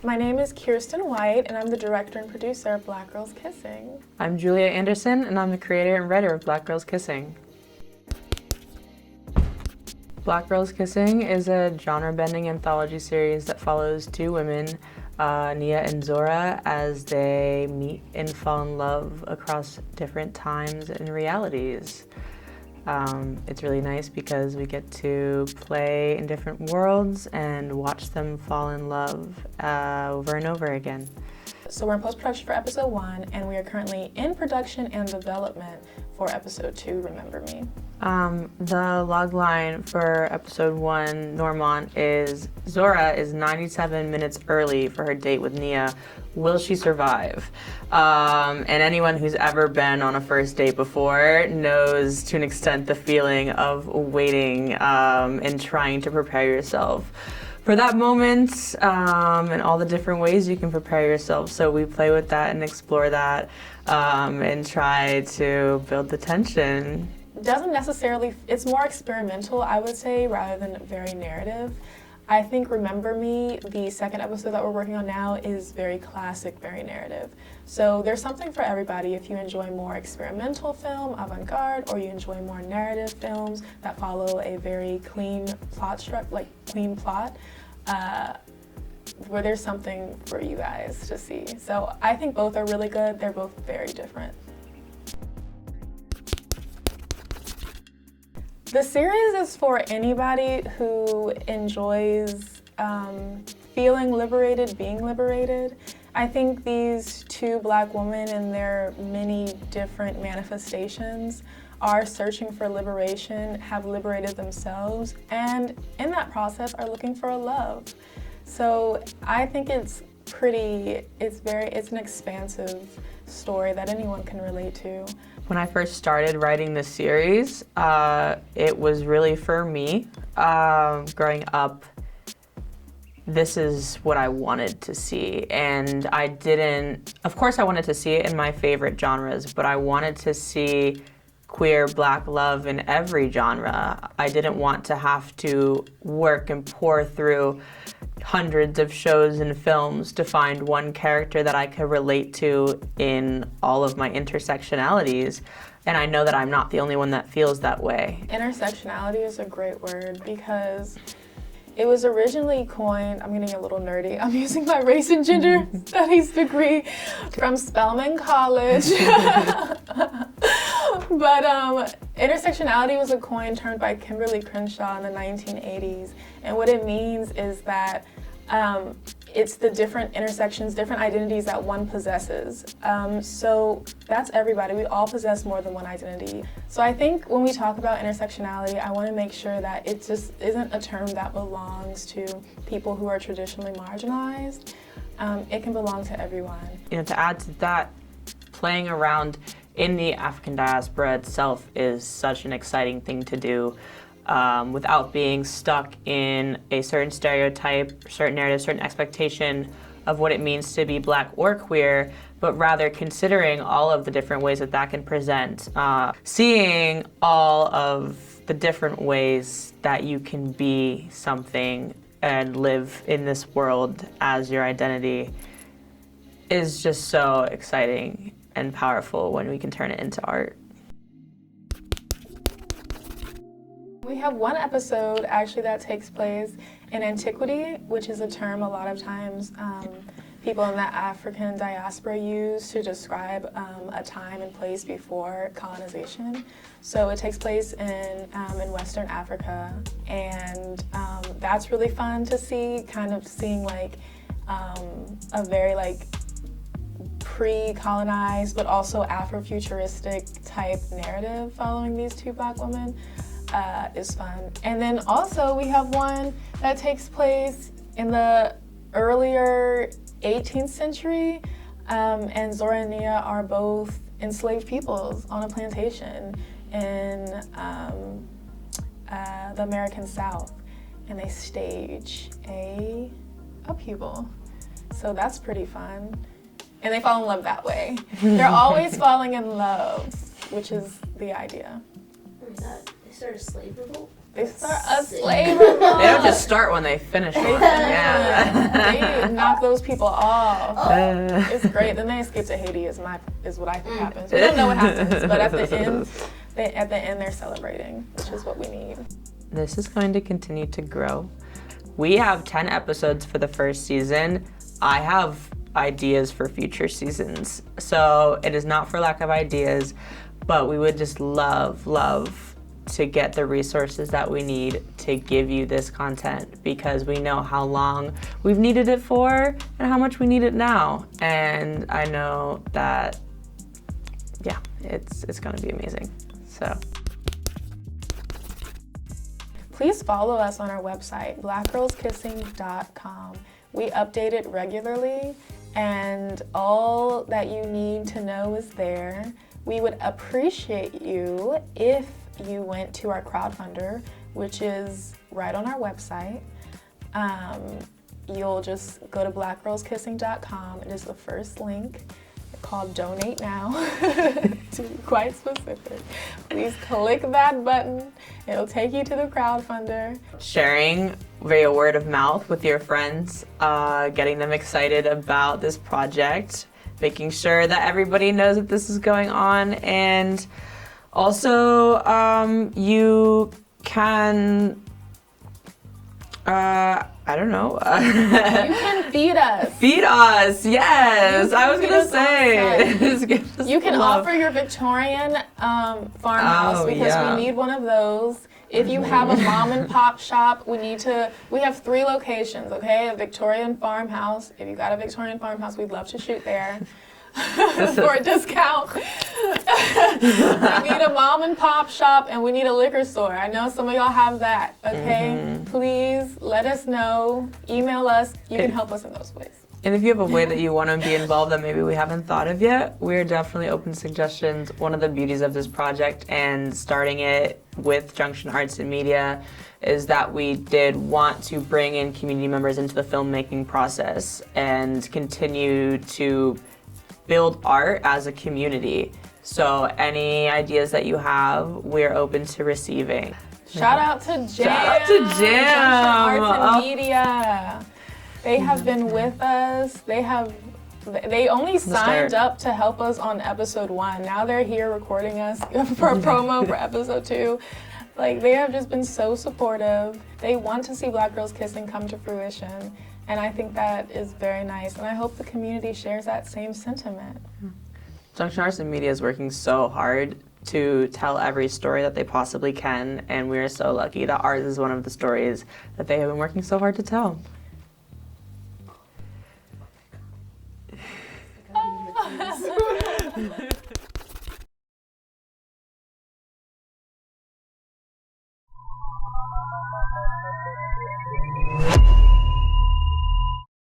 My name is Kiersten White, and I'm the director and producer of Black Girls Kissing. I'm Julia Anderson, and I'm the creator and writer of Black Girls Kissing. Black Girls Kissing is a genre-bending anthology series that follows two women, Nia and Zora, as they meet and fall in love across different times and realities. It's really nice because we get to play in different worlds and watch them fall in love over and over again. So we're in post-production for episode 1, and we are currently in production and development for episode 2, Remember Me. The log line for episode 1, Normand, is Zora is 97 minutes early for her date with Nia. Will she survive? And anyone who's ever been on a first date before knows to an extent the feeling of waiting and trying to prepare yourself for that moment, and all the different ways you can prepare yourself. So we play with that and explore that and try to build the tension. Doesn't necessarily, it's more experimental, I would say, rather than very narrative. I think Remember Me, the second episode that we're working on now, is very classic, very narrative. So there's something for everybody if you enjoy more experimental film, avant-garde, or you enjoy more narrative films that follow a very clean plot where there's something for you guys to see. So I think both are really good. They're both very different. The series is for anybody who enjoys feeling liberated, being liberated. I think these two Black women in their many different manifestations are searching for liberation, have liberated themselves, and in that process are looking for a love. So I think it's an expansive story that anyone can relate to. When I first started writing this series, it was really for me. Growing up, this is what I wanted to see. And of course I wanted to see it in my favorite genres, but I wanted to see queer Black love in every genre. I didn't want to have to work and pour through hundreds of shows and films to find one character that I could relate to in all of my intersectionalities. And I know that I'm not the only one that feels that way. Intersectionality is a great word because it was originally coined, I'm getting a little nerdy, I'm using my race and gender studies degree from Spelman College. But intersectionality was a coin termed by Kimberly Crenshaw in the 1980s. And what it means is that it's the different intersections, different identities that one possesses. So that's everybody. We all possess more than one identity. So I think when we talk about intersectionality, I want to make sure that it just isn't a term that belongs to people who are traditionally marginalized. It can belong to everyone. You know, to add to that, playing around in the African diaspora itself is such an exciting thing to do. Without being stuck in a certain stereotype, certain narrative, certain expectation of what it means to be Black or queer, but rather considering all of the different ways that that can present. Seeing all of the different ways that you can be something and live in this world as your identity is just so exciting and powerful when we can turn it into art. We have one episode actually that takes place in antiquity, which is a term a lot of times people in the African diaspora use to describe a time and place before colonization. So it takes place in Western Africa, and that's really fun to see, kind of seeing like a very like pre-colonized but also Afrofuturistic type narrative following these two Black women. Is fun. And then also we have one that takes place in the earlier 18th century, and Zora and Nia are both enslaved peoples on a plantation in the American South, and they stage a upheaval. So that's pretty fun. And they fall in love that way. They're always falling in love, which is the idea. What is that? They started a slave revolt? They start a slave revolt. They don't just start when they finish one. Yeah. They knock those people off. It's great. Then they escape to Haiti is what I think happens. We don't know what happens, but at the end they're celebrating, which is what we need. This is going to continue to grow. We have 10 episodes for the first season. I have ideas for future seasons. So it is not for lack of ideas, but we would just love to get the resources that we need to give you this content, because we know how long we've needed it for and how much we need it now. And I know that, yeah, it's gonna be amazing. So please follow us on our website, blackgirlskissing.com. We update it regularly, and all that you need to know is there. We would appreciate you if you went to our crowdfunder, which is right on our website. You'll just go to blackgirlskissing.com. It is the first link called Donate Now, to be quite specific. Please click that button. It'll take you to the crowdfunder. Sharing via word of mouth with your friends, getting them excited about this project, making sure that everybody knows that this is going on, and also you can, I don't know. You can feed us. Feed us, yes. I was gonna say. You can offer your Victorian farmhouse, because we need one of those. If you have a mom and pop shop, we have 3 locations, okay? A Victorian farmhouse. If you got a Victorian farmhouse, we'd love to shoot there. For a discount. We need a mom and pop shop, and we need a liquor store. I know some of y'all have that, okay? Please let us know. Email us. You can help us in those ways. And if you have a way that you want to be involved that maybe we haven't thought of yet, we're definitely open to suggestions. One of the beauties of this project and starting it with Junction Arts and Media is that we did want to bring in community members into the filmmaking process and continue to build art as a community. So any ideas that you have, we're open to receiving. Shout out to Jam. Shout out to Jam. Junction Arts and Media. They have been with us. They only signed up to help us on episode 1. Now they're here recording us for a promo for episode 2. Like, they have just been so supportive. They want to see Black Girls Kissing come to fruition. And I think that is very nice. And I hope the community shares that same sentiment. Junction Arts and Media is working so hard to tell every story that they possibly can. And we're so lucky that ours is one of the stories that they have been working so hard to tell.